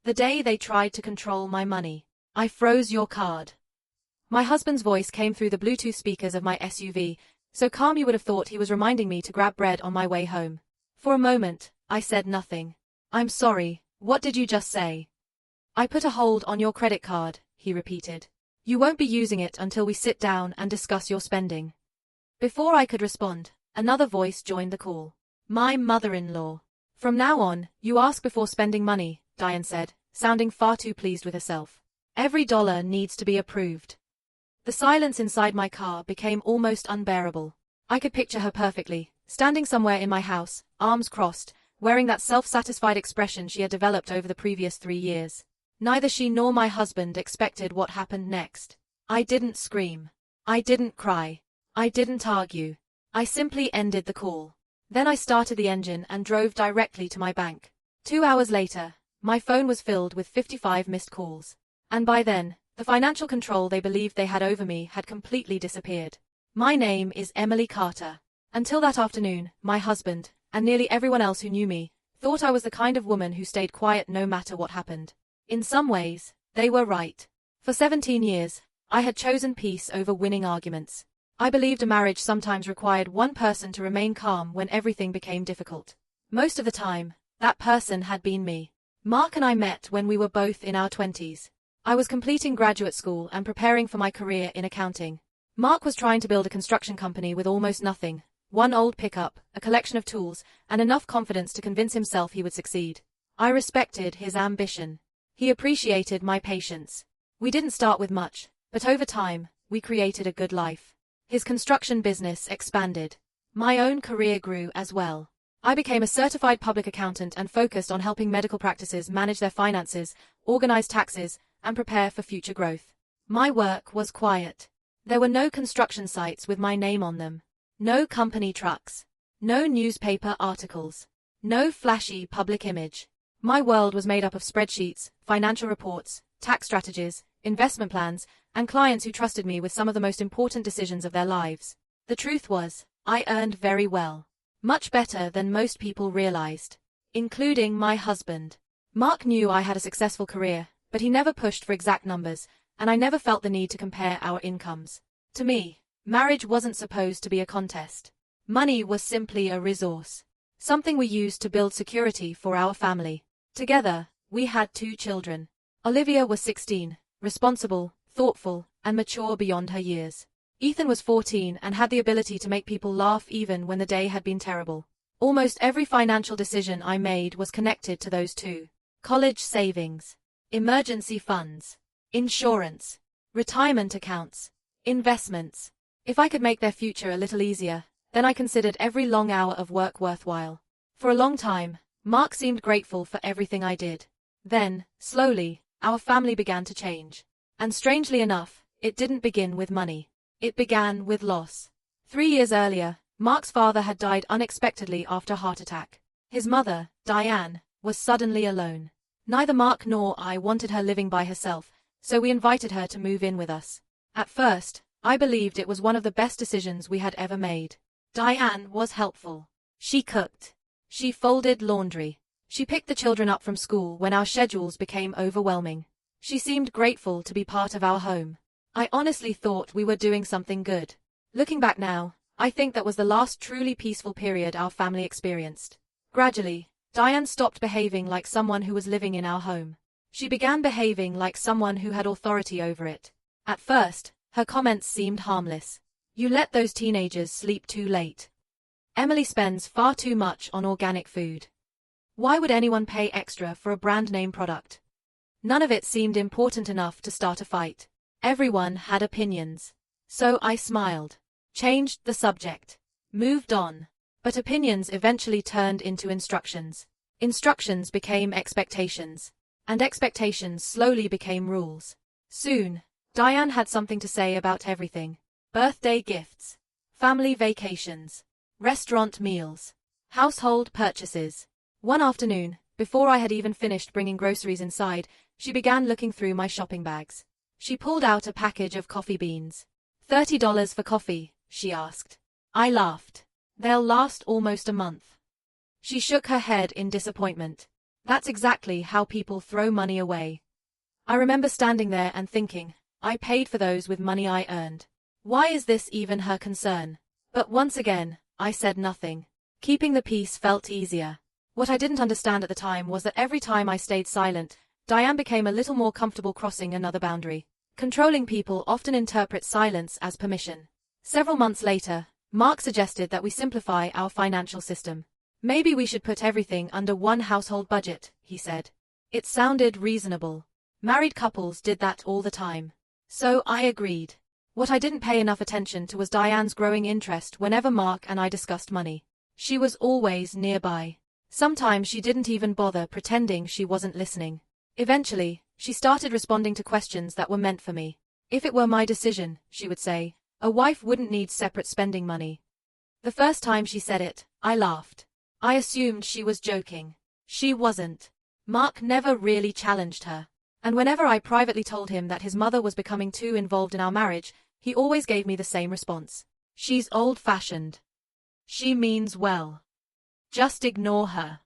The day they tried to control my money. I froze your card. My husband's voice came through the Bluetooth speakers of my SUV, so calm you would have thought he was reminding me to grab bread on my way home. For a moment, I said nothing. I'm sorry, what did you just say? I put a hold on your credit card, he repeated. You won't be using it until we sit down and discuss your spending. Before I could respond, another voice joined the call. My mother-in-law. From now on, you ask before spending money, Diane said, sounding far too pleased with herself. Every dollar needs to be approved. The silence inside my car became almost unbearable. I could picture her perfectly, standing somewhere in my house, arms crossed, wearing that self-satisfied expression she had developed over the previous 3 years. Neither she nor my husband expected what happened next. I didn't scream. I didn't cry. I didn't argue. I simply ended the call. Then I started the engine and drove directly to my bank. 2 hours later, my phone was filled with 55 missed calls. And by then, the financial control they believed they had over me had completely disappeared. My name is Emily Carter. Until that afternoon, my husband, and nearly everyone else who knew me, thought I was the kind of woman who stayed quiet no matter what happened. In some ways, they were right. For 17 years, I had chosen peace over winning arguments. I believed a marriage sometimes required one person to remain calm when everything became difficult. Most of the time, that person had been me. Mark and I met when we were both in our 20s. I was completing graduate school and preparing for my career in accounting. Mark was trying to build a construction company with almost nothing, one old pickup, a collection of tools, and enough confidence to convince himself he would succeed. I respected his ambition. He appreciated my patience. We didn't start with much, but over time, we created a good life. His construction business expanded. My own career grew as well. I became a certified public accountant and focused on helping medical practices manage their finances, organize taxes, and prepare for future growth. My work was quiet. There were no construction sites with my name on them. No company trucks. No newspaper articles. No flashy public image. My world was made up of spreadsheets, financial reports, tax strategies, investment plans, and clients who trusted me with some of the most important decisions of their lives. The truth was, I earned very well. Much better than most people realized. Including my husband. Mark knew I had a successful career, but he never pushed for exact numbers, and I never felt the need to compare our incomes. To me, marriage wasn't supposed to be a contest. Money was simply a resource. Something we used to build security for our family. Together, we had 2 children. Olivia was 16, responsible, thoughtful, and mature beyond her years. Ethan was 14 and had the ability to make people laugh even when the day had been terrible. Almost every financial decision I made was connected to those 2. College savings. Emergency funds. Insurance. Retirement accounts. Investments. If I could make their future a little easier, then I considered every long hour of work worthwhile. For a long time, Mark seemed grateful for everything I did. Then, slowly, our family began to change. And strangely enough, it didn't begin with money. It began with loss. 3 years earlier, Mark's father had died unexpectedly after a heart attack. His mother, Diane, was suddenly alone. Neither Mark nor I wanted her living by herself, so we invited her to move in with us. At first, I believed it was one of the best decisions we had ever made. Diane was helpful. She cooked. She folded laundry. She picked the children up from school when our schedules became overwhelming. She seemed grateful to be part of our home. I honestly thought we were doing something good. Looking back now, I think that was the last truly peaceful period our family experienced. Gradually, Diane stopped behaving like someone who was living in our home. She began behaving like someone who had authority over it. At first, her comments seemed harmless. You let those teenagers sleep too late. Emily spends far too much on organic food. Why would anyone pay extra for a brand name product? None of it seemed important enough to start a fight. Everyone had opinions. So I smiled. Changed the subject. Moved on. But opinions eventually turned into instructions. Instructions became expectations. And expectations slowly became rules. Soon, Diane had something to say about everything. Birthday gifts. Family vacations. Restaurant meals. Household purchases. One afternoon, before I had even finished bringing groceries inside, she began looking through my shopping bags. She pulled out a package of coffee beans. $30 for coffee, she asked. I laughed. They'll last almost a month. She shook her head in disappointment. That's exactly how people throw money away. I remember standing there and thinking, I paid for those with money I earned. Why is this even her concern? But once again, I said nothing. Keeping the peace felt easier. What I didn't understand at the time was that every time I stayed silent, Diane became a little more comfortable crossing another boundary. Controlling people often interpret silence as permission. Several months later, Mark suggested that we simplify our financial system. Maybe we should put everything under one household budget, he said. It sounded reasonable. Married couples did that all the time. So I agreed. What I didn't pay enough attention to was Diane's growing interest whenever Mark and I discussed money. She was always nearby. Sometimes she didn't even bother pretending she wasn't listening. Eventually, she started responding to questions that were meant for me. If it were my decision, she would say, a wife wouldn't need separate spending money. The first time she said it, I laughed. I assumed she was joking. She wasn't. Mark never really challenged her. And whenever I privately told him that his mother was becoming too involved in our marriage, he always gave me the same response. She's old-fashioned. She means well. Just ignore her.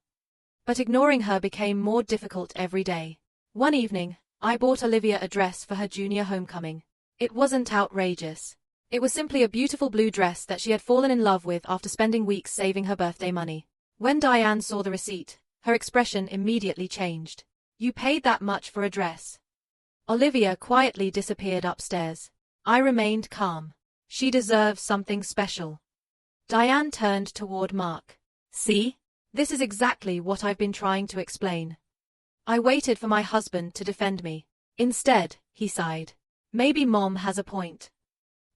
But ignoring her became more difficult every day. One evening, I bought Olivia a dress for her junior homecoming. It wasn't outrageous. It was simply a beautiful blue dress that she had fallen in love with after spending weeks saving her birthday money. When Diane saw the receipt, her expression immediately changed. You paid that much for a dress. Olivia quietly disappeared upstairs. I remained calm. She deserves something special. Diane turned toward Mark. See? This is exactly what I've been trying to explain. I waited for my husband to defend me. Instead, he sighed. Maybe Mom has a point.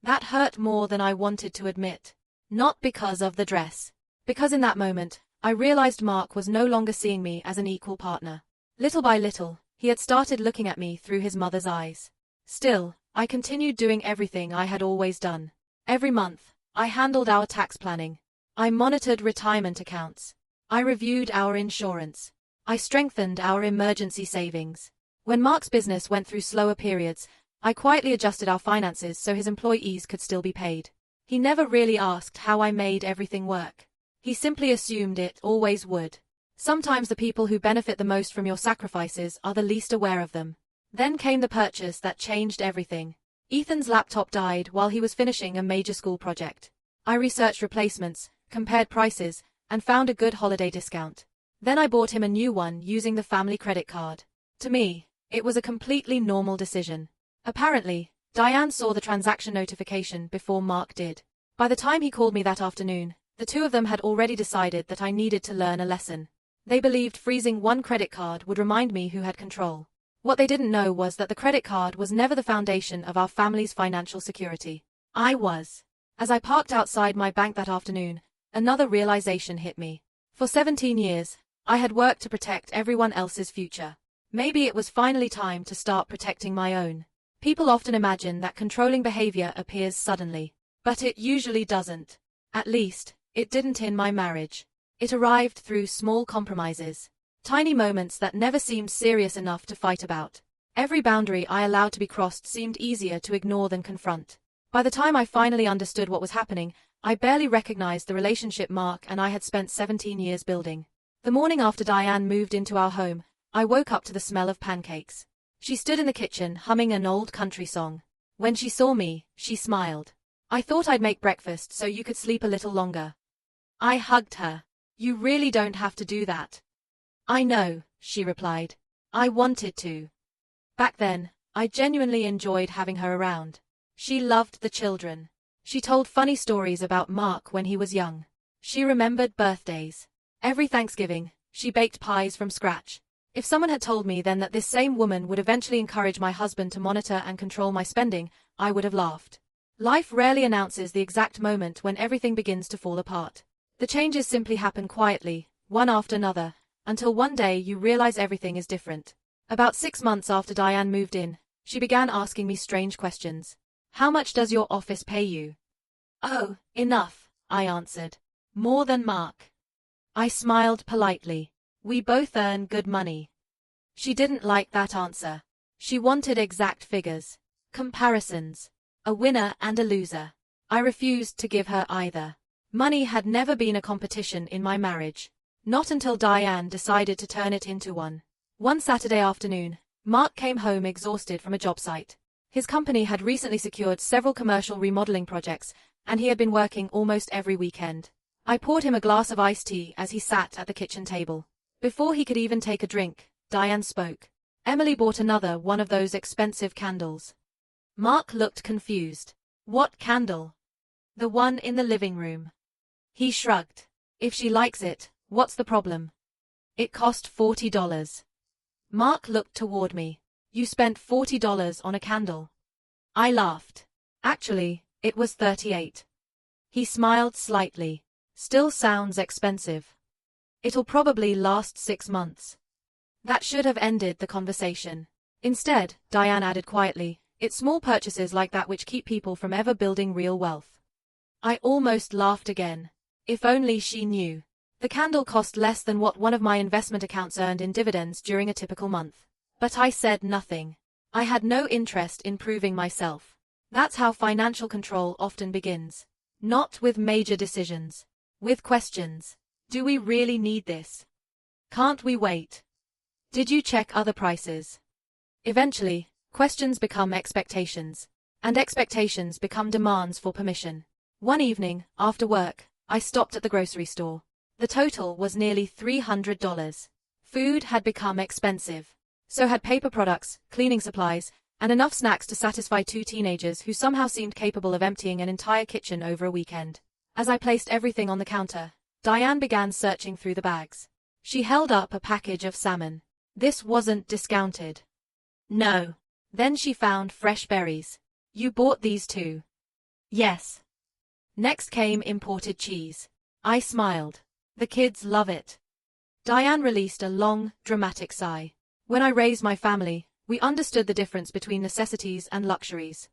That hurt more than I wanted to admit. Not because of the dress. Because in that moment, I realized Mark was no longer seeing me as an equal partner. Little by little, he had started looking at me through his mother's eyes. Still, I continued doing everything I had always done. Every month, I handled our tax planning. I monitored retirement accounts. I reviewed our insurance. I strengthened our emergency savings. When Mark's business went through slower periods, I quietly adjusted our finances so his employees could still be paid. He never really asked how I made everything work. He simply assumed it always would. Sometimes the people who benefit the most from your sacrifices are the least aware of them. Then came the purchase that changed everything. Ethan's laptop died while he was finishing a major school project. I researched replacements, compared prices, and found a good holiday discount. Then I bought him a new one using the family credit card. To me, it was a completely normal decision. Apparently, Diane saw the transaction notification before Mark did. By the time he called me that afternoon, the two of them had already decided that I needed to learn a lesson. They believed freezing one credit card would remind me who had control. What they didn't know was that the credit card was never the foundation of our family's financial security. I was. As I parked outside my bank that afternoon, another realization hit me. For 17 years, I had worked to protect everyone else's future. Maybe it was finally time to start protecting my own. People often imagine that controlling behavior appears suddenly. But it usually doesn't. At least, it didn't in my marriage. It arrived through small compromises. Tiny moments that never seemed serious enough to fight about. Every boundary I allowed to be crossed seemed easier to ignore than confront. By the time I finally understood what was happening, I barely recognized the relationship Mark and I had spent 17 years building. The morning after Diane moved into our home, I woke up to the smell of pancakes. She stood in the kitchen humming an old country song. When she saw me, she smiled. I thought I'd make breakfast so you could sleep a little longer. I hugged her. You really don't have to do that. I know, she replied. I wanted to. Back then, I genuinely enjoyed having her around. She loved the children. She told funny stories about Mark when he was young. She remembered birthdays. Every Thanksgiving, she baked pies from scratch. If someone had told me then that this same woman would eventually encourage my husband to monitor and control my spending, I would have laughed. Life rarely announces the exact moment when everything begins to fall apart. The changes simply happen quietly, one after another, until one day you realize everything is different. About 6 months after Diane moved in, she began asking me strange questions. How much does your office pay you? Oh, enough, I answered. More than Mark. I smiled politely. We both earn good money. She didn't like that answer. She wanted exact figures. Comparisons. A winner and a loser. I refused to give her either. Money had never been a competition in my marriage. Not until Diane decided to turn it into one. One Saturday afternoon, Mark came home exhausted from a job site. His company had recently secured several commercial remodeling projects, and he had been working almost every weekend. I poured him a glass of iced tea as he sat at the kitchen table. Before he could even take a drink, Diane spoke. Emily bought another one of those expensive candles. Mark looked confused. What candle? The one in the living room. He shrugged. If she likes it, what's the problem? It cost $40. Mark looked toward me. You spent $40 on a candle. I laughed. Actually, it was $38. He smiled slightly. Still sounds expensive. It'll probably last 6 months. That should have ended the conversation. Instead, Diane added quietly, it's small purchases like that which keep people from ever building real wealth. I almost laughed again. If only she knew. The candle cost less than what one of my investment accounts earned in dividends during a typical month. But I said nothing. I had no interest in proving myself. That's how financial control often begins. Not with major decisions. With questions. Do we really need this? Can't we wait? Did you check other prices? Eventually, questions become expectations. And expectations become demands for permission. One evening, after work, I stopped at the grocery store. The total was nearly $300. Food had become expensive. So had paper products, cleaning supplies, and enough snacks to satisfy 2 teenagers who somehow seemed capable of emptying an entire kitchen over a weekend. As I placed everything on the counter, Diane began searching through the bags. She held up a package of salmon. This wasn't discounted. No. Then she found fresh berries. You bought these too? Yes. Next came imported cheese. I smiled. The kids love it. Diane released a long, dramatic sigh. When I raised my family, we understood the difference between necessities and luxuries.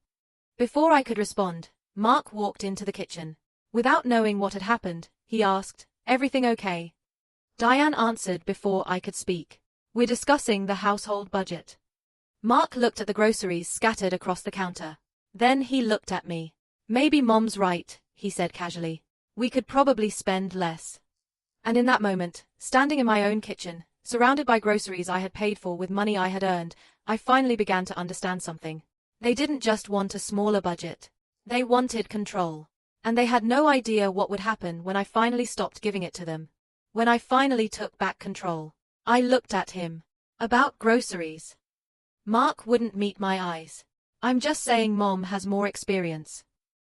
Before I could respond, Mark walked into the kitchen. Without knowing what had happened, he asked, everything okay? Diane answered before I could speak. We're discussing the household budget. Mark looked at the groceries scattered across the counter. Then he looked at me. Maybe Mom's right, he said casually. We could probably spend less. And in that moment, standing in my own kitchen, surrounded by groceries I had paid for with money I had earned, I finally began to understand something. They didn't just want a smaller budget. They wanted control. And they had no idea what would happen when I finally stopped giving it to them. When I finally took back control. I looked at him. About groceries. Mark wouldn't meet my eyes. I'm just saying Mom has more experience.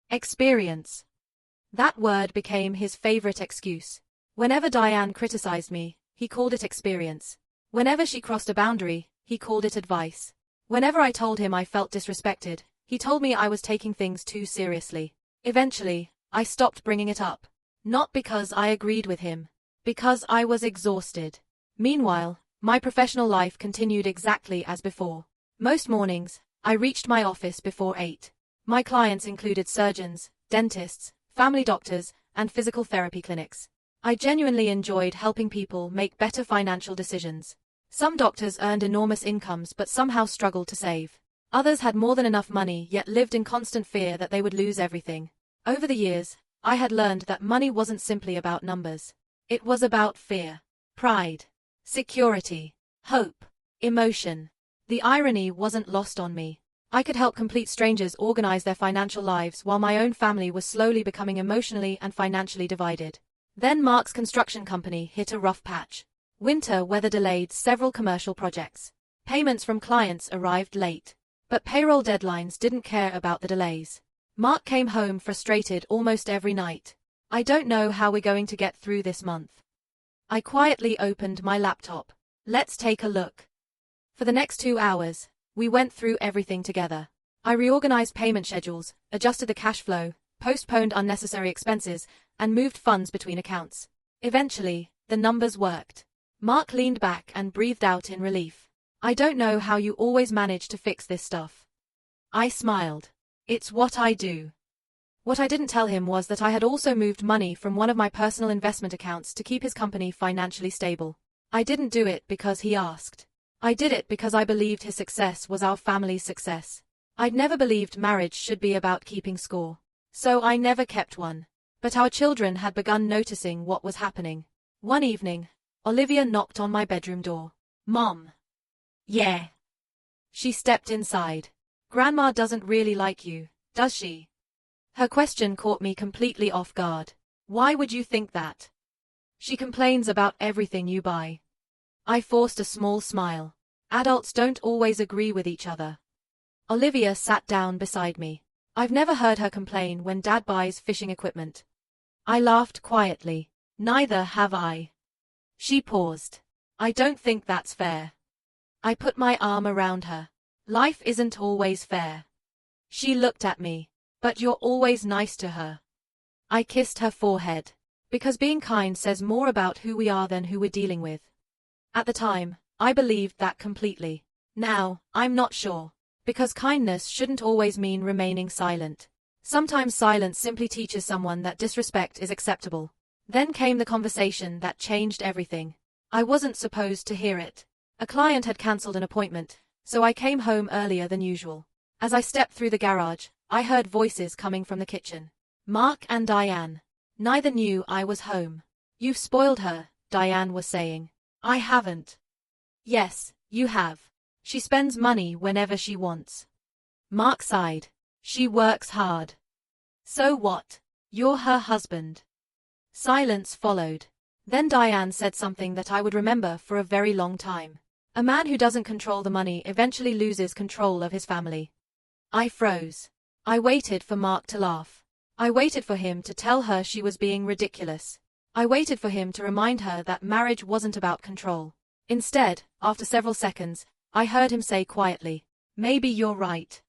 Experience. That word became his favorite excuse. Whenever Diane criticized me, he called it experience. Whenever she crossed a boundary, he called it advice. Whenever I told him I felt disrespected, he told me I was taking things too seriously. Eventually, I stopped bringing it up. Not because I agreed with him. Because I was exhausted. Meanwhile, my professional life continued exactly as before. Most mornings, I reached my office before 8. My clients included surgeons, dentists, family doctors, and physical therapy clinics. I genuinely enjoyed helping people make better financial decisions. Some doctors earned enormous incomes but somehow struggled to save. Others had more than enough money yet lived in constant fear that they would lose everything. Over the years, I had learned that money wasn't simply about numbers. It was about fear, pride, security, hope, emotion. The irony wasn't lost on me. I could help complete strangers organize their financial lives while my own family was slowly becoming emotionally and financially divided. Then Mark's construction company hit a rough patch. Winter weather delayed several commercial projects. Payments from clients arrived late. But payroll deadlines didn't care about the delays. Mark came home frustrated almost every night. I don't know how we're going to get through this month. I quietly opened my laptop. Let's take a look. For the next 2 hours, we went through everything together. I reorganized payment schedules, adjusted the cash flow, postponed unnecessary expenses, and moved funds between accounts. Eventually, the numbers worked. Mark leaned back and breathed out in relief. I don't know how you always manage to fix this stuff. I smiled. It's what I do. What I didn't tell him was that I had also moved money from one of my personal investment accounts to keep his company financially stable. I didn't do it because he asked. I did it because I believed his success was our family's success. I'd never believed marriage should be about keeping score. So I never kept one. But our children had begun noticing what was happening. One evening, Olivia knocked on my bedroom door. "Mom." "Yeah." She stepped inside. "Grandma doesn't really like you, does she?" Her question caught me completely off guard. "Why would you think that?" "She complains about everything you buy." I forced a small smile. Adults don't always agree with each other. Olivia sat down beside me. "I've never heard her complain when Dad buys fishing equipment." I laughed quietly. "Neither have I." She paused. "I don't think that's fair." I put my arm around her. "Life isn't always fair." She looked at me. "But you're always nice to her." I kissed her forehead. Because being kind says more about who we are than who we're dealing with. At the time, I believed that completely. Now, I'm not sure. Because kindness shouldn't always mean remaining silent. Sometimes silence simply teaches someone that disrespect is acceptable. Then came the conversation that changed everything. I wasn't supposed to hear it. A client had cancelled an appointment, so I came home earlier than usual. As I stepped through the garage, I heard voices coming from the kitchen. Mark and Diane. Neither knew I was home. "You've spoiled her," Diane was saying. "I haven't." "Yes, you have. She spends money whenever she wants." Mark sighed. "She works hard." "So what? You're her husband." Silence followed. Then Diane said something that I would remember for a very long time. "A man who doesn't control the money eventually loses control of his family." I froze. I waited for Mark to laugh. I waited for him to tell her she was being ridiculous. I waited for him to remind her that marriage wasn't about control. Instead, after several seconds, I heard him say quietly, "Maybe you're right."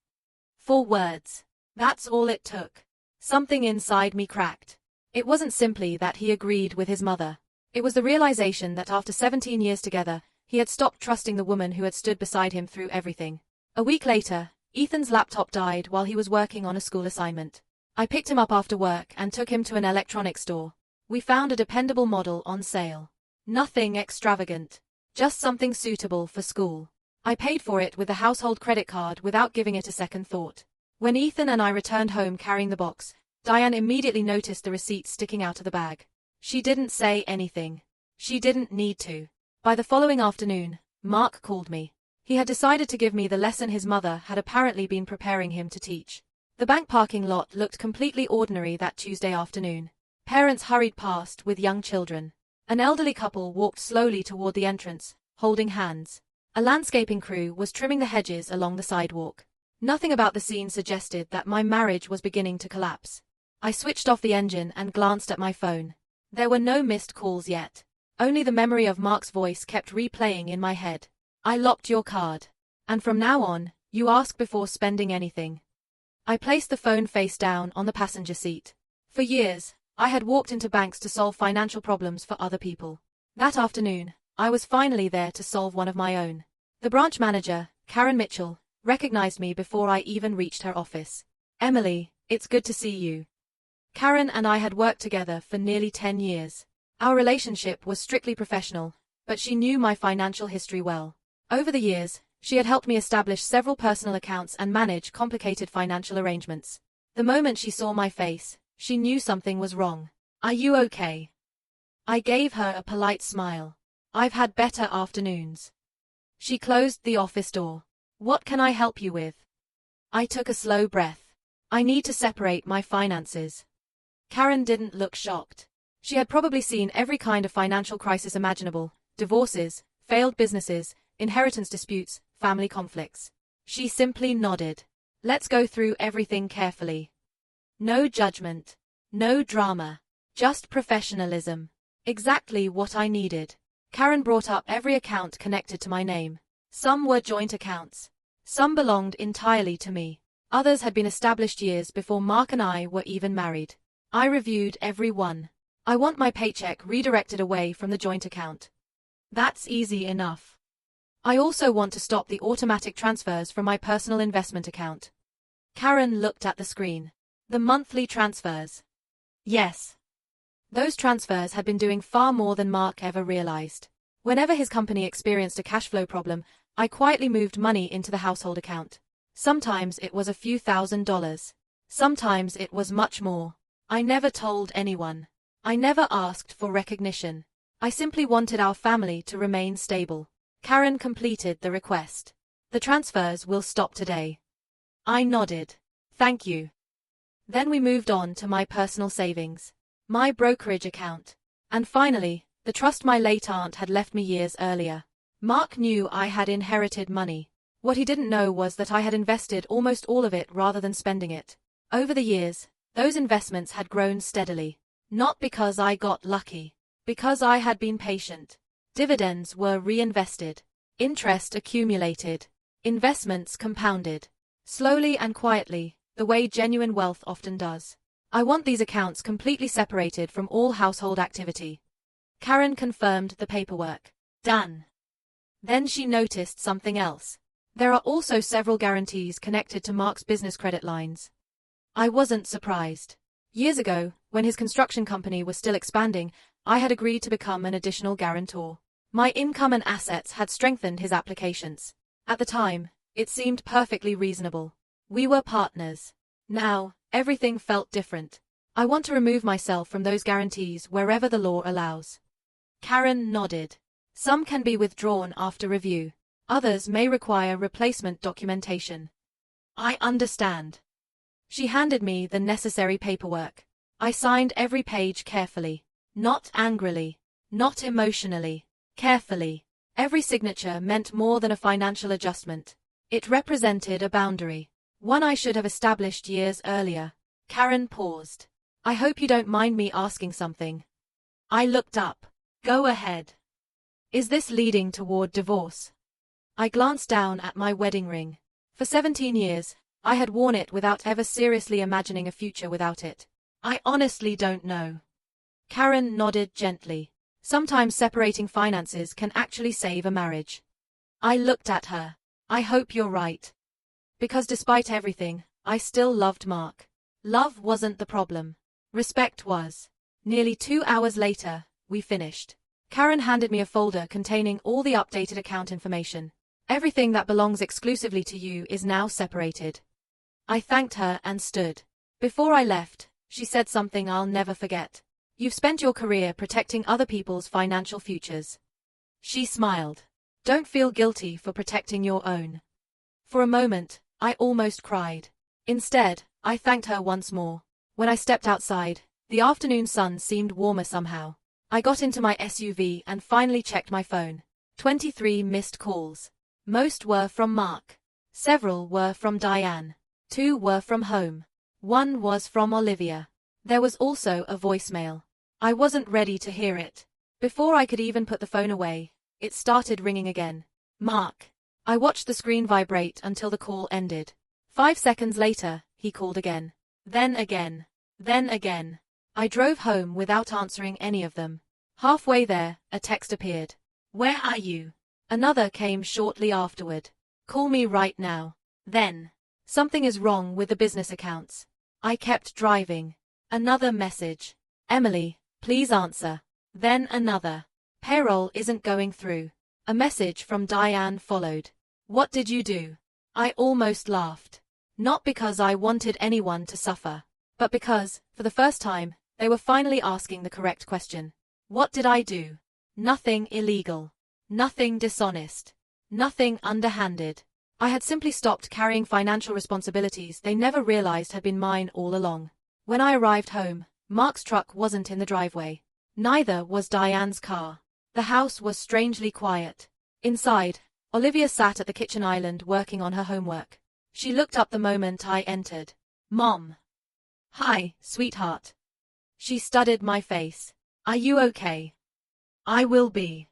4 words. That's all it took. Something inside me cracked. It wasn't simply that he agreed with his mother. It was the realization that after 17 years together, he had stopped trusting the woman who had stood beside him through everything. A week later, Ethan's laptop died while he was working on a school assignment. I picked him up after work and took him to an electronics store. We found a dependable model on sale. Nothing extravagant. Just something suitable for school. I paid for it with a household credit card without giving it a second thought. When Ethan and I returned home carrying the box, Diane immediately noticed the receipt sticking out of the bag. She didn't say anything. She didn't need to. By the following afternoon, Mark called me. He had decided to give me the lesson his mother had apparently been preparing him to teach. The bank parking lot looked completely ordinary that Tuesday afternoon. Parents hurried past with young children. An elderly couple walked slowly toward the entrance, holding hands. A landscaping crew was trimming the hedges along the sidewalk. Nothing about the scene suggested that my marriage was beginning to collapse. I switched off the engine and glanced at my phone. There were no missed calls yet. Only the memory of Mark's voice kept replaying in my head. "I locked your card. And from now on, you ask before spending anything." I placed the phone face down on the passenger seat. For years, I had walked into banks to solve financial problems for other people. That afternoon, I was finally there to solve one of my own. The branch manager, Karen Mitchell, recognized me before I even reached her office. "Emily, it's good to see you." Karen and I had worked together for nearly 10 years. Our relationship was strictly professional, but she knew my financial history well. Over the years, she had helped me establish several personal accounts and manage complicated financial arrangements. The moment she saw my face, she knew something was wrong. "Are you okay?" I gave her a polite smile. "I've had better afternoons." She closed the office door. "What can I help you with?" I took a slow breath. "I need to separate my finances." Karen didn't look shocked. She had probably seen every kind of financial crisis imaginable: divorces, failed businesses, inheritance disputes, family conflicts. She simply nodded. "Let's go through everything carefully." No judgment. No drama. Just professionalism. Exactly what I needed. Karen brought up every account connected to my name. Some were joint accounts. Some belonged entirely to me. Others had been established years before Mark and I were even married. I reviewed every one. "I want my paycheck redirected away from the joint account." "That's easy enough." "I also want to stop the automatic transfers from my personal investment account." Karen looked at the screen. "The monthly transfers." "Yes." Those transfers had been doing far more than Mark ever realized. Whenever his company experienced a cash flow problem, I quietly moved money into the household account. Sometimes it was a few $1,000s. Sometimes it was much more. I never told anyone. I never asked for recognition. I simply wanted our family to remain stable. Karen completed the request. The transfers will stop today. I nodded. Thank you. Then we moved on to my personal savings, my brokerage account, and finally, the trust my late aunt had left me years earlier. Mark knew I had inherited money. What he didn't know was that I had invested almost all of it rather than spending it. Over the years, those investments had grown steadily. Not because I got lucky. Because I had been patient. Dividends were reinvested. Interest accumulated. Investments compounded. Slowly and quietly, the way genuine wealth often does. I want these accounts completely separated from all household activity. Karen confirmed the paperwork. Done. Then she noticed something else. There are also several guarantees connected to Mark's business credit lines. I wasn't surprised. Years ago, when his construction company was still expanding, I had agreed to become an additional guarantor. My income and assets had strengthened his applications. At the time, it seemed perfectly reasonable. We were partners. Now, everything felt different. I want to remove myself from those guarantees wherever the law allows. Karen nodded. Some can be withdrawn after review. Others may require replacement documentation. I understand. She handed me the necessary paperwork. I signed every page carefully. Not angrily. Not emotionally. Carefully. Every signature meant more than a financial adjustment. It represented a boundary. One I should have established years earlier. Karen paused. I hope you don't mind me asking something. I looked up. Go ahead. Is this leading toward divorce? I glanced down at my wedding ring. For 17 years, I had worn it without ever seriously imagining a future without it. I honestly don't know. Karen nodded gently. Sometimes separating finances can actually save a marriage. I looked at her. I hope you're right. Because despite everything, I still loved Mark. Love wasn't the problem. Respect was. Nearly 2 hours later, we finished. Karen handed me a folder containing all the updated account information. Everything that belongs exclusively to you is now separated. I thanked her and stood. Before I left, she said something I'll never forget. You've spent your career protecting other people's financial futures. She smiled. Don't feel guilty for protecting your own. For a moment, I almost cried. Instead, I thanked her once more. When I stepped outside, the afternoon sun seemed warmer somehow. I got into my SUV and finally checked my phone. 23 missed calls. Most were from Mark. Several were from Diane. 2 were from home. 1 was from Olivia. There was also a voicemail. I wasn't ready to hear it. Before I could even put the phone away, it started ringing again. Mark. I watched the screen vibrate until the call ended. 5 seconds later, he called again. Then again. Then again. I drove home without answering any of them. Halfway there, a text appeared. Where are you? Another came shortly afterward. Call me right now. Then. Something is wrong with the business accounts. I kept driving. Another message. Emily, please answer. Then another. Payroll isn't going through. A message from Diane followed. What did you do? I almost laughed. Not because I wanted anyone to suffer, but because, for the first time, they were finally asking the correct question. What did I do? Nothing illegal. Nothing dishonest. Nothing underhanded. I had simply stopped carrying financial responsibilities they never realized had been mine all along. When I arrived home, Mark's truck wasn't in the driveway. Neither was Diane's car. The house was strangely quiet. Inside, Olivia sat at the kitchen island working on her homework. She looked up the moment I entered. Mom. Hi, sweetheart. She studied my face. Are you okay? I will be.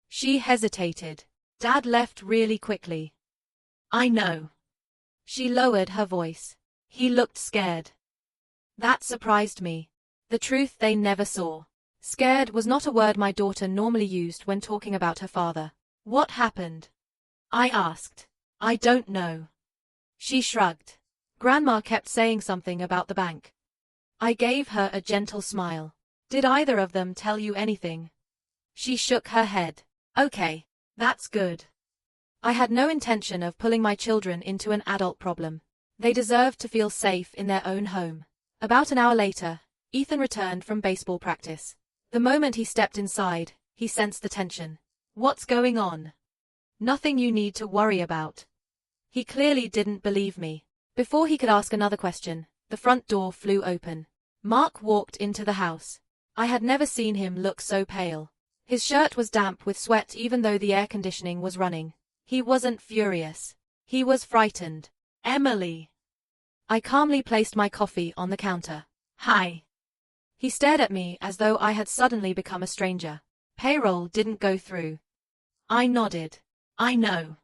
She hesitated. Dad left really quickly. I know. She lowered her voice. He looked scared. That surprised me. The truth they never saw. Scared was not a word my daughter normally used when talking about her father. What happened? I asked. I don't know. She shrugged. Grandma kept saying something about the bank. I gave her a gentle smile. Did either of them tell you anything? She shook her head. Okay, that's good. I had no intention of pulling my children into an adult problem. They deserved to feel safe in their own home. About an hour later, Ethan returned from baseball practice. The moment he stepped inside, he sensed the tension. "What's going on?" "Nothing you need to worry about." He clearly didn't believe me. Before he could ask another question, the front door flew open. Mark walked into the house. I had never seen him look so pale. His shirt was damp with sweat even though the air conditioning was running. He wasn't furious. He was frightened. "Emily." I calmly placed my coffee on the counter. "Hi." He stared at me as though I had suddenly become a stranger. "Payroll didn't go through." I nodded. "I know.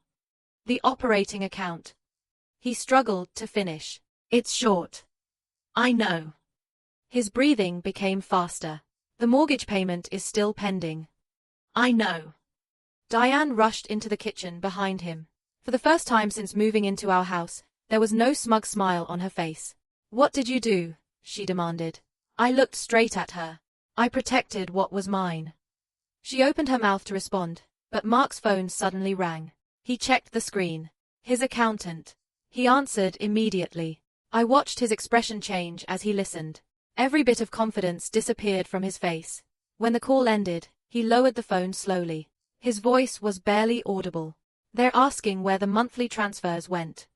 The operating account." He struggled to finish. "It's short." "I know." His breathing became faster. "The mortgage payment is still pending." "I know." Diane rushed into the kitchen behind him. For the first time since moving into our house, there was no smug smile on her face. "What did you do?" she demanded. I looked straight at her. "I protected what was mine." She opened her mouth to respond, but Mark's phone suddenly rang. He checked the screen. His accountant. He answered immediately. I watched his expression change as he listened. Every bit of confidence disappeared from his face. When the call ended, he lowered the phone slowly. His voice was barely audible. "They're asking where the monthly transfers went."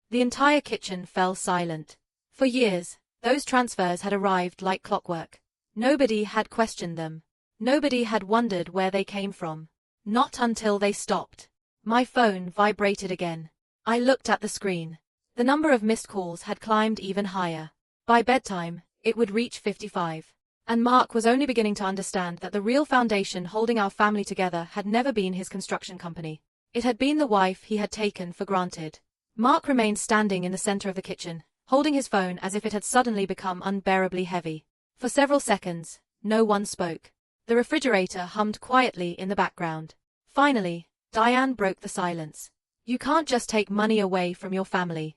The entire kitchen fell silent. For years, those transfers had arrived like clockwork. Nobody had questioned them. Nobody had wondered where they came from. Not until they stopped. My phone vibrated again. I looked at the screen. The number of missed calls had climbed even higher. By bedtime, it would reach 55. And Mark was only beginning to understand that the real foundation holding our family together had never been his construction company. It had been the wife he had taken for granted. Mark remained standing in the center of the kitchen, holding his phone as if it had suddenly become unbearably heavy. For several seconds, no one spoke. The refrigerator hummed quietly in the background. Finally, Diane broke the silence. "You can't just take money away from your family."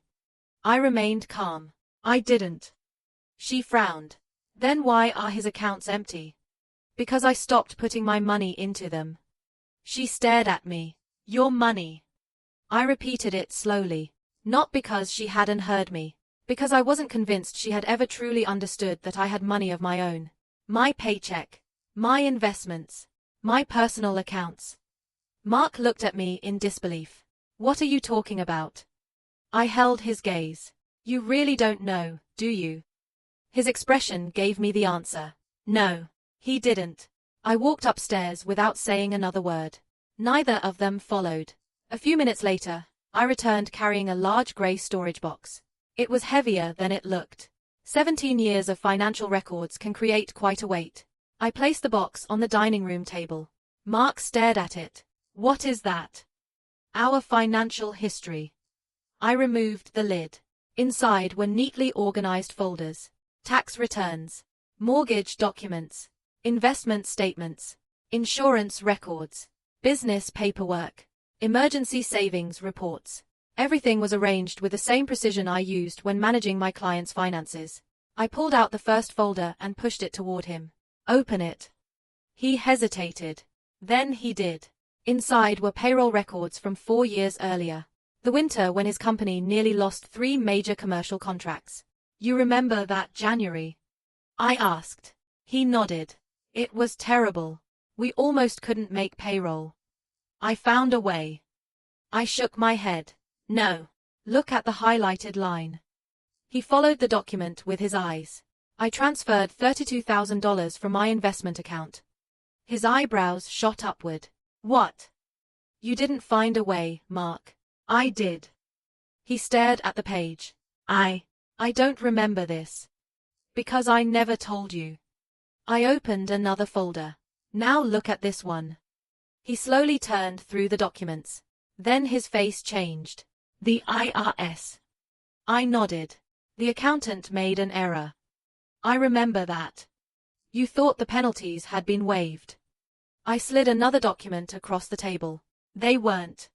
I remained calm. "I didn't." She frowned. "Then why are his accounts empty?" "Because I stopped putting my money into them." She stared at me. "Your money." I repeated it slowly. Not because she hadn't heard me. Because I wasn't convinced she had ever truly understood that I had money of my own. My paycheck. My investments. My personal accounts. Mark looked at me in disbelief. "What are you talking about?" I held his gaze. "You really don't know, do you?" His expression gave me the answer. No, he didn't. I walked upstairs without saying another word. Neither of them followed. A few minutes later, I returned carrying a large gray storage box. It was heavier than it looked. 17 years of financial records can create quite a weight. I placed the box on the dining room table. Mark stared at it. "What is that?" "Our financial history." I removed the lid. Inside were neatly organized folders. Tax returns. Mortgage documents. Investment statements. Insurance records. Business paperwork. Emergency savings reports. Everything was arranged with the same precision I used when managing my clients' finances. I pulled out the first folder and pushed it toward him. "Open it." He hesitated. Then he did. Inside were payroll records from 4 years earlier. The winter when his company nearly lost 3 major commercial contracts. "You remember that January?" I asked. He nodded. "It was terrible. We almost couldn't make payroll." "I found a way." I shook my head. "No. Look at the highlighted line." He followed the document with his eyes. I transferred $32,000 from my investment account. His eyebrows shot upward. "What?" "You didn't find a way, Mark." "I did." He stared at the page. I don't remember this." "Because I never told you." I opened another folder. "Now look at this one." He slowly turned through the documents. Then his face changed. "The IRS." I nodded. "The accountant made an error." "I remember that." "You thought the penalties had been waived." I slid another document across the table. "They weren't."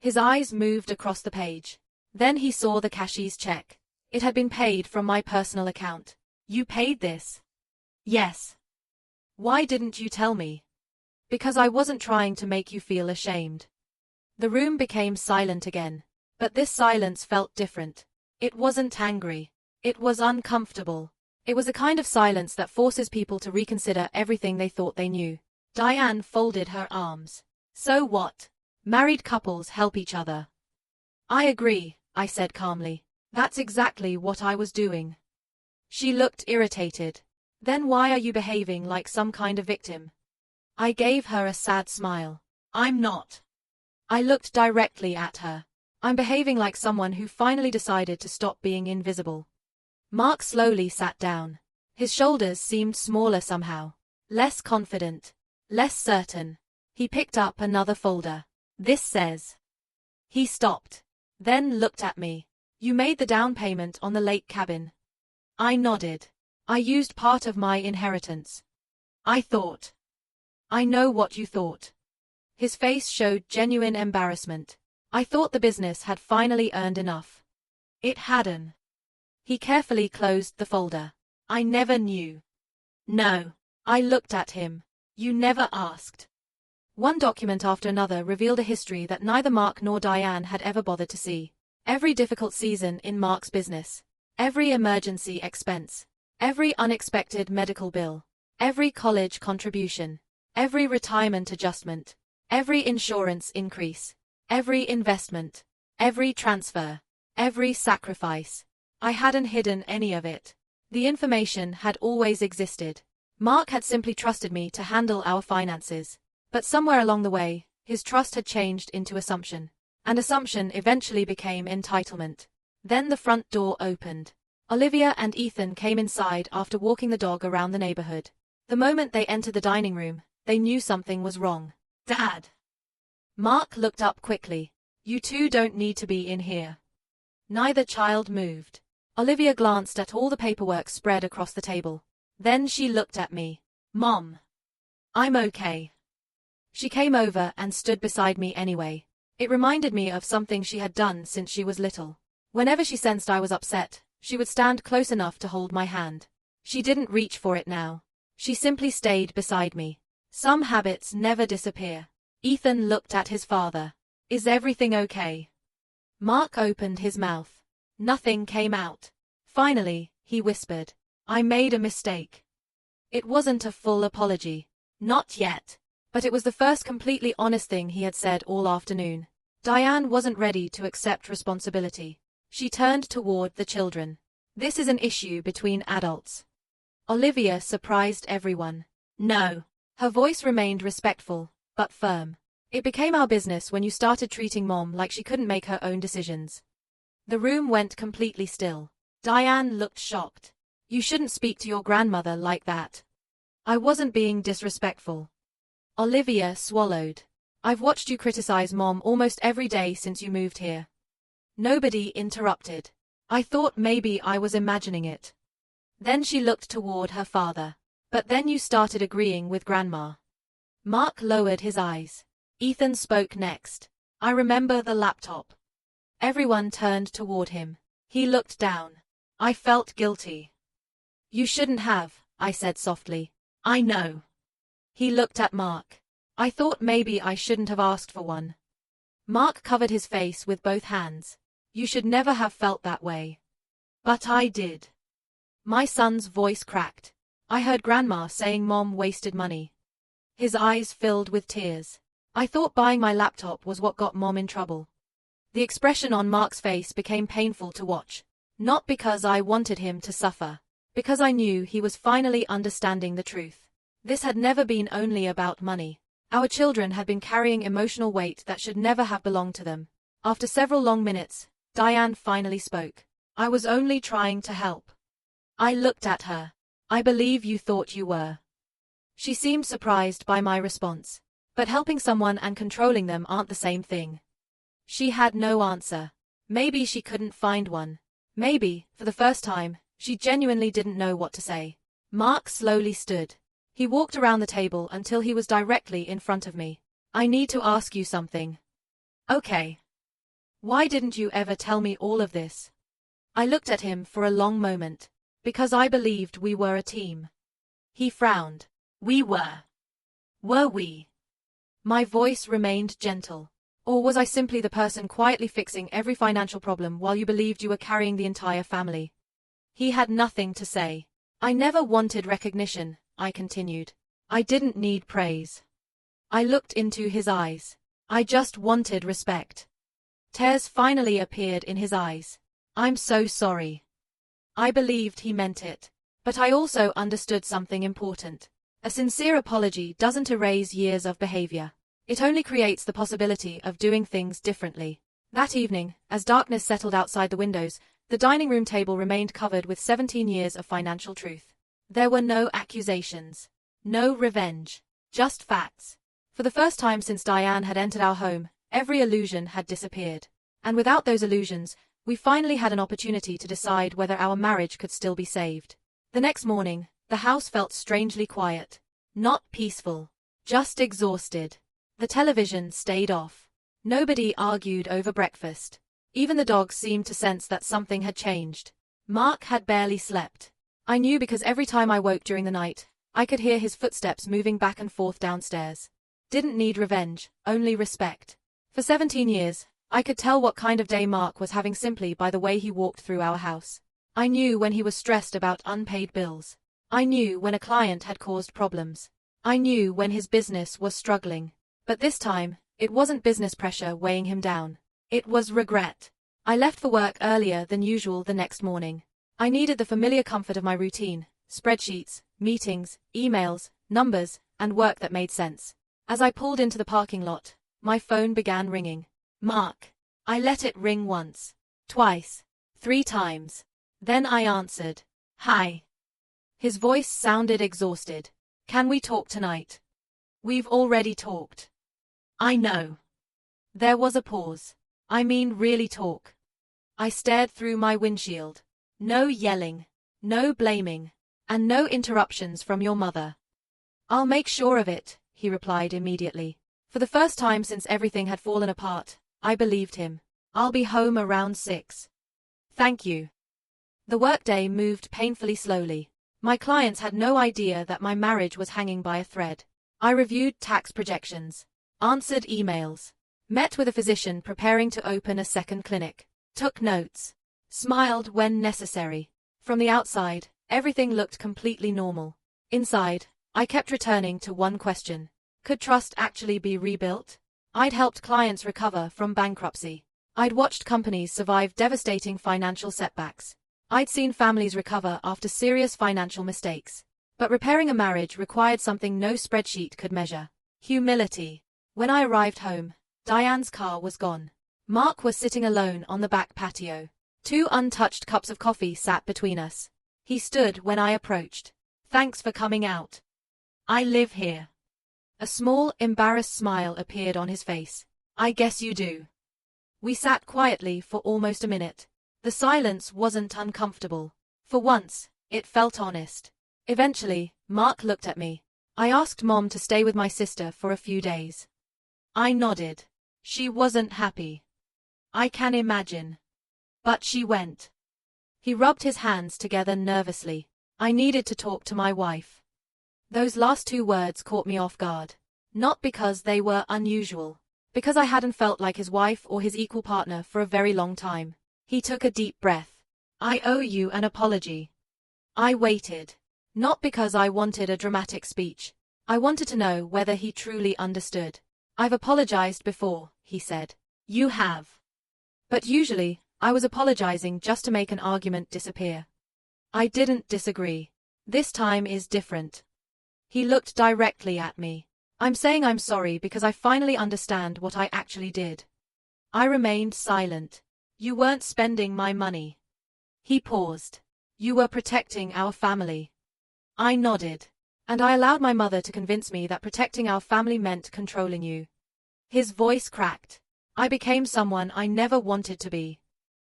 His eyes moved across the page. Then he saw the cashier's check. It had been paid from my personal account. "You paid this?" "Yes." "Why didn't you tell me?" "Because I wasn't trying to make you feel ashamed." The room became silent again. But this silence felt different. It wasn't angry. It was uncomfortable. It was a kind of silence that forces people to reconsider everything they thought they knew. Diane folded her arms. So what? Married couples help each other. I agree, I said calmly. That's exactly what I was doing. She looked irritated. Then why are you behaving like some kind of victim? I gave her a sad smile. I'm not. I looked directly at her. I'm behaving like someone who finally decided to stop being invisible. Mark slowly sat down. His shoulders seemed smaller somehow. Less confident. Less certain. He picked up another folder. This says. He stopped. Then looked at me. You made the down payment on the lake cabin. I nodded. I used part of my inheritance. I thought. I know what you thought. His face showed genuine embarrassment. I thought the business had finally earned enough. It hadn't. He carefully closed the folder. I never knew. No. I looked at him. You never asked. One document after another revealed a history that neither Mark nor Diane had ever bothered to see. Every difficult season in Mark's business. Every emergency expense. Every unexpected medical bill. Every college contribution. Every retirement adjustment. Every insurance increase. Every investment. Every transfer. Every sacrifice. I hadn't hidden any of it. The information had always existed. Mark had simply trusted me to handle our finances. But somewhere along the way, his trust had changed into assumption. And assumption eventually became entitlement. Then the front door opened. Olivia and Ethan came inside after walking the dog around the neighborhood. The moment they entered the dining room, they knew something was wrong. Dad! Mark looked up quickly. You two don't need to be in here. Neither child moved. Olivia glanced at all the paperwork spread across the table. Then she looked at me. Mom. I'm okay. She came over and stood beside me anyway. It reminded me of something she had done since she was little. Whenever she sensed I was upset, she would stand close enough to hold my hand. She didn't reach for it now. She simply stayed beside me. Some habits never disappear. Ethan looked at his father. Is everything okay? Mark opened his mouth. Nothing came out. Finally, he whispered. I made a mistake. It wasn't a full apology. Not yet. But it was the first completely honest thing he had said all afternoon. Diane wasn't ready to accept responsibility. She turned toward the children. This is an issue between adults. Olivia surprised everyone. No. Her voice remained respectful, but firm. It became our business when you started treating Mom like she couldn't make her own decisions. The room went completely still. Diane looked shocked. You shouldn't speak to your grandmother like that. I wasn't being disrespectful. Olivia swallowed. I've watched you criticize Mom almost every day since you moved here. Nobody interrupted. I thought maybe I was imagining it. Then she looked toward her father. But then you started agreeing with Grandma. Mark lowered his eyes. Ethan spoke next. I remember the laptop. Everyone turned toward him. He looked down. I felt guilty. You shouldn't have, I said softly. I know. He looked at Mark. I thought maybe I shouldn't have asked for one. Mark covered his face with both hands. You should never have felt that way. But I did. My son's voice cracked. I heard Grandma saying Mom wasted money. His eyes filled with tears. I thought buying my laptop was what got Mom in trouble. The expression on Mark's face became painful to watch. Not because I wanted him to suffer. Because I knew he was finally understanding the truth. This had never been only about money. Our children had been carrying emotional weight that should never have belonged to them. After several long minutes, Diane finally spoke. I was only trying to help. I looked at her. I believe you thought you were. She seemed surprised by my response. But helping someone and controlling them aren't the same thing. She had no answer. Maybe she couldn't find one. Maybe, for the first time, she genuinely didn't know what to say. Mark slowly stood. He walked around the table until he was directly in front of me. I need to ask you something. Okay. Why didn't you ever tell me all of this? I looked at him for a long moment. Because I believed we were a team. He frowned. We were. Were we? My voice remained gentle. Or was I simply the person quietly fixing every financial problem while you believed you were carrying the entire family? He had nothing to say. I never wanted recognition, I continued. I didn't need praise. I looked into his eyes. I just wanted respect. Tears finally appeared in his eyes. I'm so sorry. I believed he meant it. But I also understood something important. A sincere apology doesn't erase years of behavior. It only creates the possibility of doing things differently. That evening, as darkness settled outside the windows, the dining room table remained covered with 17 years of financial truth. There were no accusations. No revenge. Just facts. For the first time since Diane had entered our home, every illusion had disappeared. And without those illusions, we finally had an opportunity to decide whether our marriage could still be saved. The next morning, the house felt strangely quiet. Not peaceful. Just exhausted. The television stayed off. Nobody argued over breakfast. Even the dogs seemed to sense that something had changed. Mark had barely slept. I knew because every time I woke during the night, I could hear his footsteps moving back and forth downstairs. Didn't need revenge, only respect. For 17 years, I could tell what kind of day Mark was having simply by the way he walked through our house. I knew when he was stressed about unpaid bills. I knew when a client had caused problems. I knew when his business was struggling. But this time, it wasn't business pressure weighing him down. It was regret. I left for work earlier than usual the next morning. I needed the familiar comfort of my routine, spreadsheets, meetings, emails, numbers, and work that made sense. As I pulled into the parking lot, my phone began ringing. Mark. I let it ring once, twice, 3 times. Then I answered. Hi. His voice sounded exhausted. Can we talk tonight? We've already talked. I know. There was a pause. I mean really talk. I stared through my windshield. No yelling, no blaming, and no interruptions from your mother. I'll make sure of it, he replied immediately. For the first time since everything had fallen apart, I believed him. I'll be home around 6. Thank you. The workday moved painfully slowly. My clients had no idea that my marriage was hanging by a thread. I reviewed tax projections, answered emails, met with a physician preparing to open a second clinic, took notes, smiled when necessary. From the outside, everything looked completely normal. Inside, I kept returning to one question. Could trust actually be rebuilt? I'd helped clients recover from bankruptcy. I'd watched companies survive devastating financial setbacks. I'd seen families recover after serious financial mistakes. But repairing a marriage required something no spreadsheet could measure. Humility. When I arrived home, Diane's car was gone. Mark was sitting alone on the back patio. 2 untouched cups of coffee sat between us. He stood when I approached. Thanks for coming out. I live here. A small, embarrassed smile appeared on his face. I guess you do. We sat quietly for almost a minute. The silence wasn't uncomfortable. For once, it felt honest. Eventually, Mark looked at me. I asked Mom to stay with my sister for a few days. I nodded. She wasn't happy. I can imagine. But she went. He rubbed his hands together nervously. I needed to talk to my wife. Those last 2 words caught me off guard. Not because they were unusual. Because I hadn't felt like his wife or his equal partner for a very long time. He took a deep breath. I owe you an apology. I waited. Not because I wanted a dramatic speech. I wanted to know whether he truly understood. I've apologized before, he said. You have. But usually, I was apologizing just to make an argument disappear. I didn't disagree. This time is different. He looked directly at me. I'm saying I'm sorry because I finally understand what I actually did. I remained silent. You weren't spending my money. He paused. You were protecting our family. I nodded. And I allowed my mother to convince me that protecting our family meant controlling you. His voice cracked. I became someone I never wanted to be.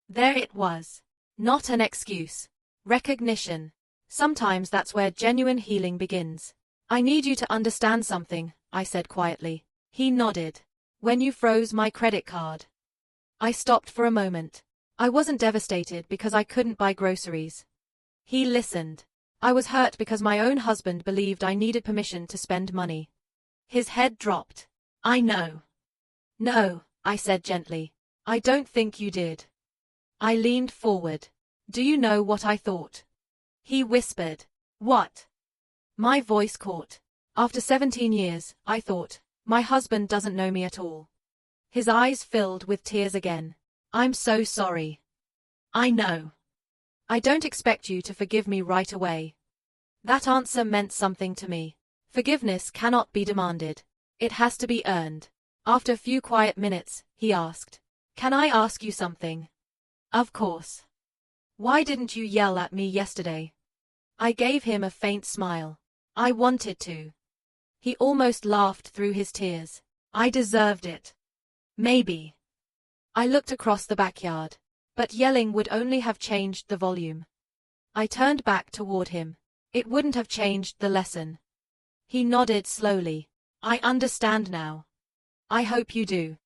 There it was. Not an excuse. Recognition. Sometimes that's where genuine healing begins. I need you to understand something, I said quietly. He nodded. When you froze my credit card. I stopped for a moment. I wasn't devastated because I couldn't buy groceries. He listened. I was hurt because my own husband believed I needed permission to spend money. His head dropped. I know. No, I said gently. I don't think you did. I leaned forward. Do you know what I thought? He whispered. What? My voice caught. After 17 years, I thought, my husband doesn't know me at all. His eyes filled with tears again. I'm so sorry. I know. I don't expect you to forgive me right away. That answer meant something to me. Forgiveness cannot be demanded. It has to be earned. After a few quiet minutes, he asked, "Can I ask you something?" Of course. Why didn't you yell at me yesterday? I gave him a faint smile. I wanted to. He almost laughed through his tears. I deserved it. Maybe. I looked across the backyard. But yelling would only have changed the volume. I turned back toward him. It wouldn't have changed the lesson. He nodded slowly. I understand now. I hope you do.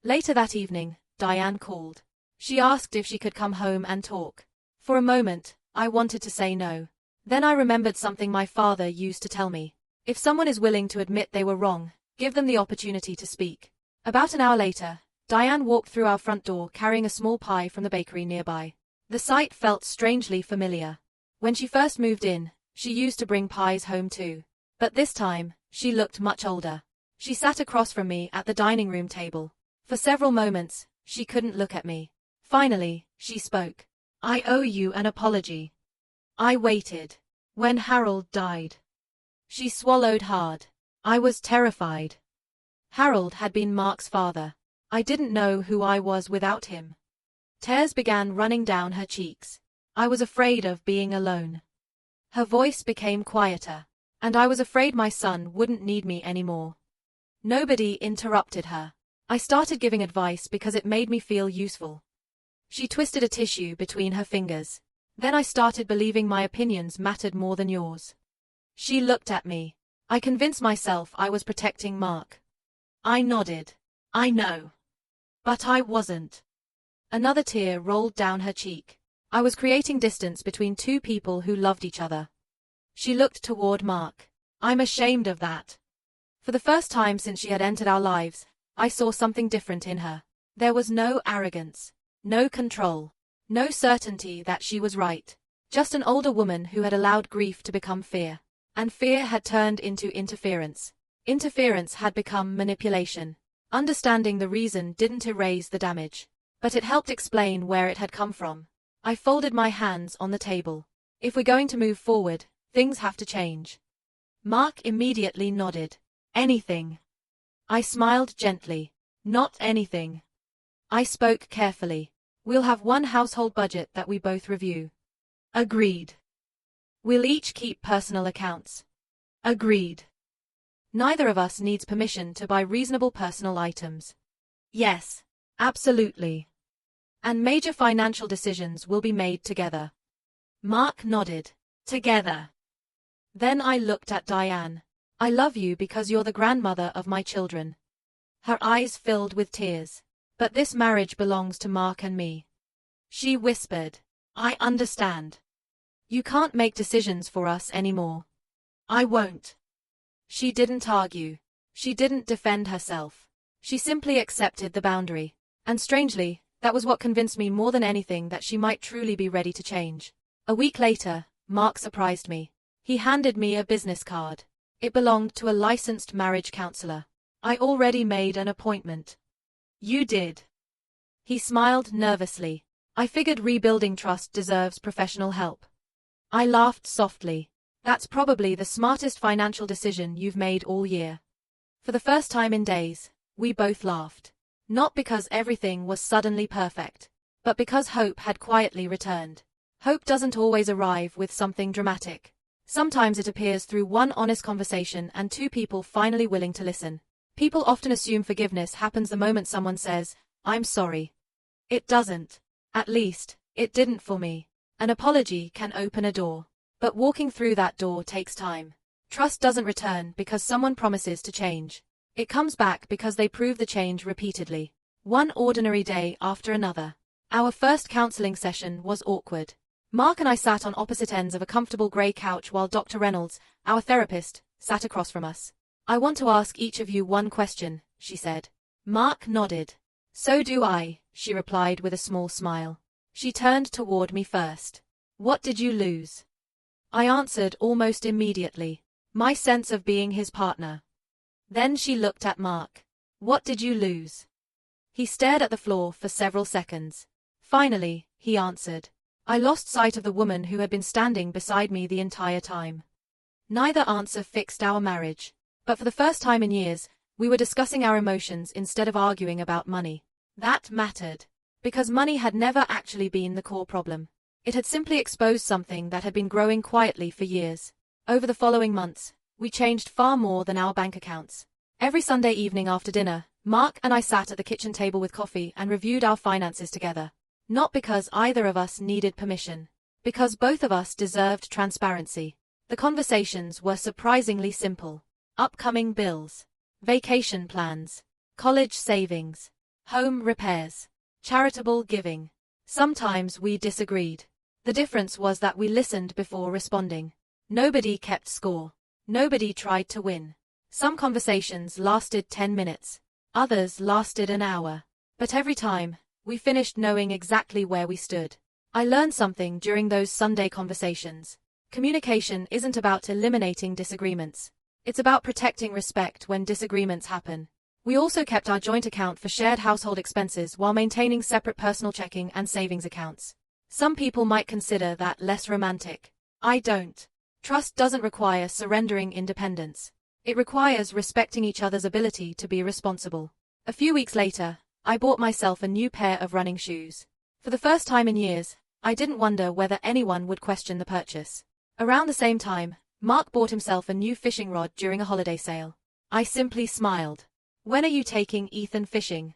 Later that evening, Diane called. She asked if she could come home and talk. For a moment, I wanted to say no. Then I remembered something my father used to tell me. If someone is willing to admit they were wrong, give them the opportunity to speak. About an hour later, Diane walked through our front door carrying a small pie from the bakery nearby. The sight felt strangely familiar. When she first moved in, she used to bring pies home too. But this time, she looked much older. She sat across from me at the dining room table. For several moments, she couldn't look at me. Finally, she spoke. I owe you an apology. I waited. When Harold died. She swallowed hard. I was terrified. Harold had been Mark's father. I didn't know who I was without him. Tears began running down her cheeks. I was afraid of being alone. Her voice became quieter, and I was afraid my son wouldn't need me anymore. Nobody interrupted her. I started giving advice because it made me feel useful. She twisted a tissue between her fingers. Then I started believing my opinions mattered more than yours. She looked at me. I convinced myself I was protecting Mark. I nodded. I know. But I wasn't. Another tear rolled down her cheek. I was creating distance between two people who loved each other. She looked toward Mark. I'm ashamed of that. For the first time since she had entered our lives, I saw something different in her. There was no arrogance, no control, no certainty that she was right. Just an older woman who had allowed grief to become fear. And fear had turned into interference. Interference had become manipulation. Understanding the reason didn't erase the damage, but it helped explain where it had come from. I folded my hands on the table. If we're going to move forward, things have to change. Mark immediately nodded. Anything. I smiled gently. Not anything. I spoke carefully. We'll have one household budget that we both review. Agreed. We'll each keep personal accounts. Agreed. Neither of us needs permission to buy reasonable personal items. Yes, absolutely. And major financial decisions will be made together. Mark nodded. Together. Then I looked at Diane. I love you because you're the grandmother of my children. Her eyes filled with tears. But this marriage belongs to Mark and me. She whispered. I understand. You can't make decisions for us anymore. I won't. She didn't argue. She didn't defend herself. She simply accepted the boundary. And strangely, that was what convinced me more than anything that she might truly be ready to change. A week later, Mark surprised me. He handed me a business card. It belonged to a licensed marriage counselor. I already made an appointment. You did. He smiled nervously. I figured rebuilding trust deserves professional help. I laughed softly. That's probably the smartest financial decision you've made all year. For the first time in days, we both laughed. Not because everything was suddenly perfect, but because hope had quietly returned. Hope doesn't always arrive with something dramatic. Sometimes it appears through one honest conversation and two people finally willing to listen. People often assume forgiveness happens the moment someone says, I'm sorry. It doesn't. At least, it didn't for me. An apology can open a door. But walking through that door takes time. Trust doesn't return because someone promises to change. It comes back because they prove the change repeatedly. One ordinary day after another. Our first counseling session was awkward. Mark and I sat on opposite ends of a comfortable grey couch while Dr. Reynolds, our therapist, sat across from us. I want to ask each of you one question, she said. Mark nodded. So do I, she replied with a small smile. She turned toward me first. What did you lose? I answered almost immediately. My sense of being his partner. Then she looked at Mark. What did you lose? He stared at the floor for several seconds. Finally, he answered. I lost sight of the woman who had been standing beside me the entire time. Neither answer fixed our marriage. But for the first time in years, we were discussing our emotions instead of arguing about money. That mattered. Because money had never actually been the core problem. It had simply exposed something that had been growing quietly for years. Over the following months, we changed far more than our bank accounts. Every Sunday evening after dinner, Mark and I sat at the kitchen table with coffee and reviewed our finances together. Not because either of us needed permission. Because both of us deserved transparency. The conversations were surprisingly simple. Upcoming bills. Vacation plans. College savings. Home repairs. Charitable giving. Sometimes we disagreed. The difference was that we listened before responding. Nobody kept score. Nobody tried to win. Some conversations lasted 10 minutes. Others lasted an hour. But every time, we finished knowing exactly where we stood. I learned something during those Sunday conversations. Communication isn't about eliminating disagreements. It's about protecting respect when disagreements happen. We also kept our joint account for shared household expenses while maintaining separate personal checking and savings accounts. Some people might consider that less romantic. I don't. Trust doesn't require surrendering independence. It requires respecting each other's ability to be responsible. A few weeks later, I bought myself a new pair of running shoes. For the first time in years, I didn't wonder whether anyone would question the purchase. Around the same time, Mark bought himself a new fishing rod during a holiday sale. I simply smiled. When are you taking Ethan fishing?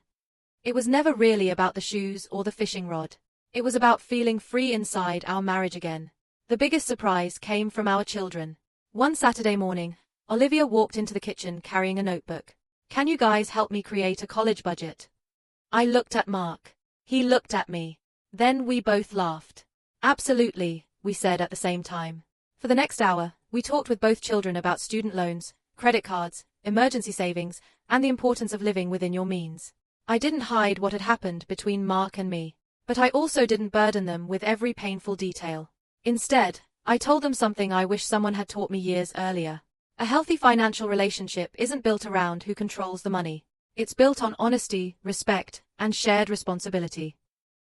It was never really about the shoes or the fishing rod. It was about feeling free inside our marriage again. The biggest surprise came from our children. One Saturday morning, Olivia walked into the kitchen carrying a notebook. Can you guys help me create a college budget? I looked at Mark. He looked at me. Then we both laughed. Absolutely, we said at the same time. For the next hour, we talked with both children about student loans, credit cards, emergency savings, and the importance of living within your means. I didn't hide what had happened between Mark and me. But I also didn't burden them with every painful detail. Instead, I told them something I wish someone had taught me years earlier. A healthy financial relationship isn't built around who controls the money. It's built on honesty, respect, and shared responsibility.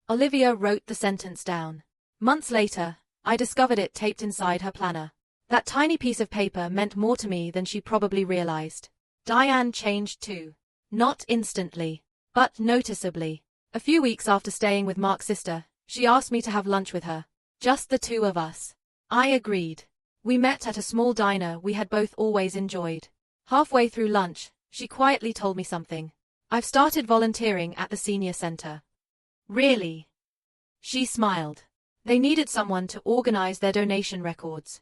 Olivia wrote the sentence down. Months later, I discovered it taped inside her planner. That tiny piece of paper meant more to me than she probably realized. Diane changed too. Not instantly, but noticeably. A few weeks after staying with Mark's sister, she asked me to have lunch with her. Just the two of us. I agreed. We met at a small diner we had both always enjoyed. Halfway through lunch, she quietly told me something. I've started volunteering at the senior center. Really? She smiled. They needed someone to organize their donation records.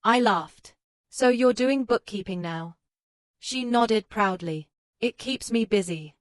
I laughed. So you're doing bookkeeping now? She nodded proudly. It keeps me busy.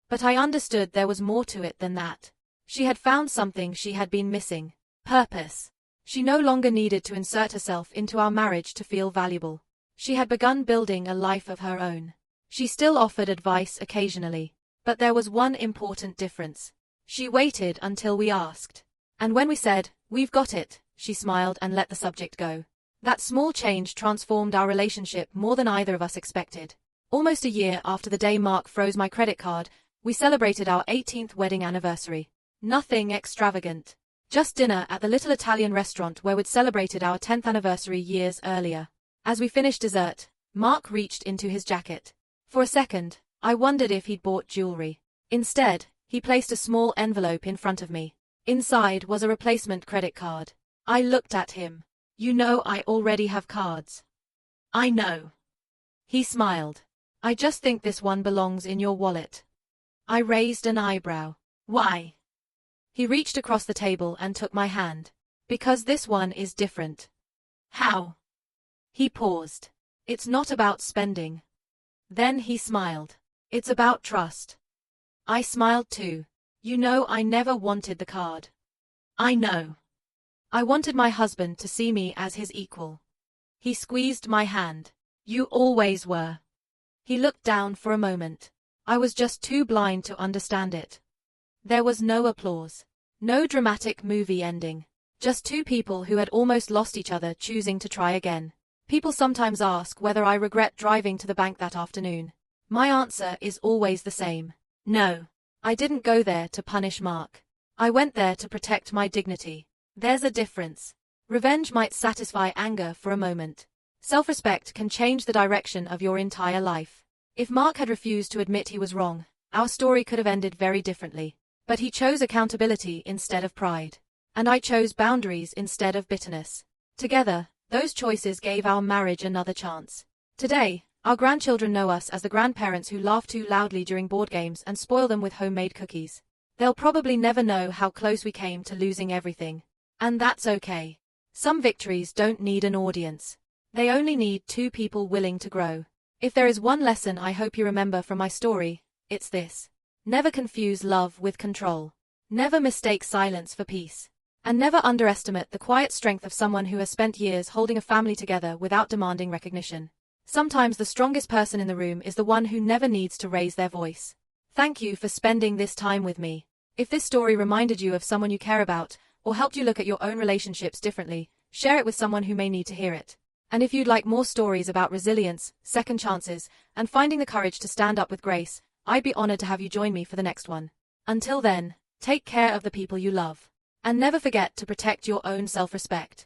But I understood there was more to it than that. She had found something she had been missing. Purpose. She no longer needed to insert herself into our marriage to feel valuable. She had begun building a life of her own. She still offered advice occasionally. But there was one important difference. She waited until we asked. And when we said, "We've got it," she smiled and let the subject go. That small change transformed our relationship more than either of us expected. Almost a year after the day Mark froze my credit card, we celebrated our 18th wedding anniversary. Nothing extravagant. Just dinner at the little Italian restaurant where we'd celebrated our 10th anniversary years earlier. As we finished dessert, Mark reached into his jacket. For a second, I wondered if he'd bought jewelry. Instead, he placed a small envelope in front of me. Inside was a replacement credit card. I looked at him. You know I already have cards. I know. He smiled. I just think this one belongs in your wallet. I raised an eyebrow. Why? He reached across the table and took my hand. Because this one is different. How? He paused. It's not about spending. Then he smiled. It's about trust. I smiled too. You know I never wanted the card. I know. I wanted my husband to see me as his equal. He squeezed my hand. You always were. He looked down for a moment. I was just too blind to understand it. There was no applause. No dramatic movie ending. Just two people who had almost lost each other choosing to try again. People sometimes ask whether I regret driving to the bank that afternoon. My answer is always the same. No. I didn't go there to punish Mark. I went there to protect my dignity. There's a difference. Revenge might satisfy anger for a moment. Self-respect can change the direction of your entire life. If Mark had refused to admit he was wrong, our story could have ended very differently. But he chose accountability instead of pride. And I chose boundaries instead of bitterness. Together, those choices gave our marriage another chance. Today, our grandchildren know us as the grandparents who laugh too loudly during board games and spoil them with homemade cookies. They'll probably never know how close we came to losing everything. And that's okay. Some victories don't need an audience. They only need two people willing to grow. If there is one lesson I hope you remember from my story, it's this. Never confuse love with control. Never mistake silence for peace. And never underestimate the quiet strength of someone who has spent years holding a family together without demanding recognition. Sometimes the strongest person in the room is the one who never needs to raise their voice. Thank you for spending this time with me. If this story reminded you of someone you care about, or helped you look at your own relationships differently, share it with someone who may need to hear it. And if you'd like more stories about resilience, second chances, and finding the courage to stand up with grace, I'd be honored to have you join me for the next one. Until then, take care of the people you love. And never forget to protect your own self-respect.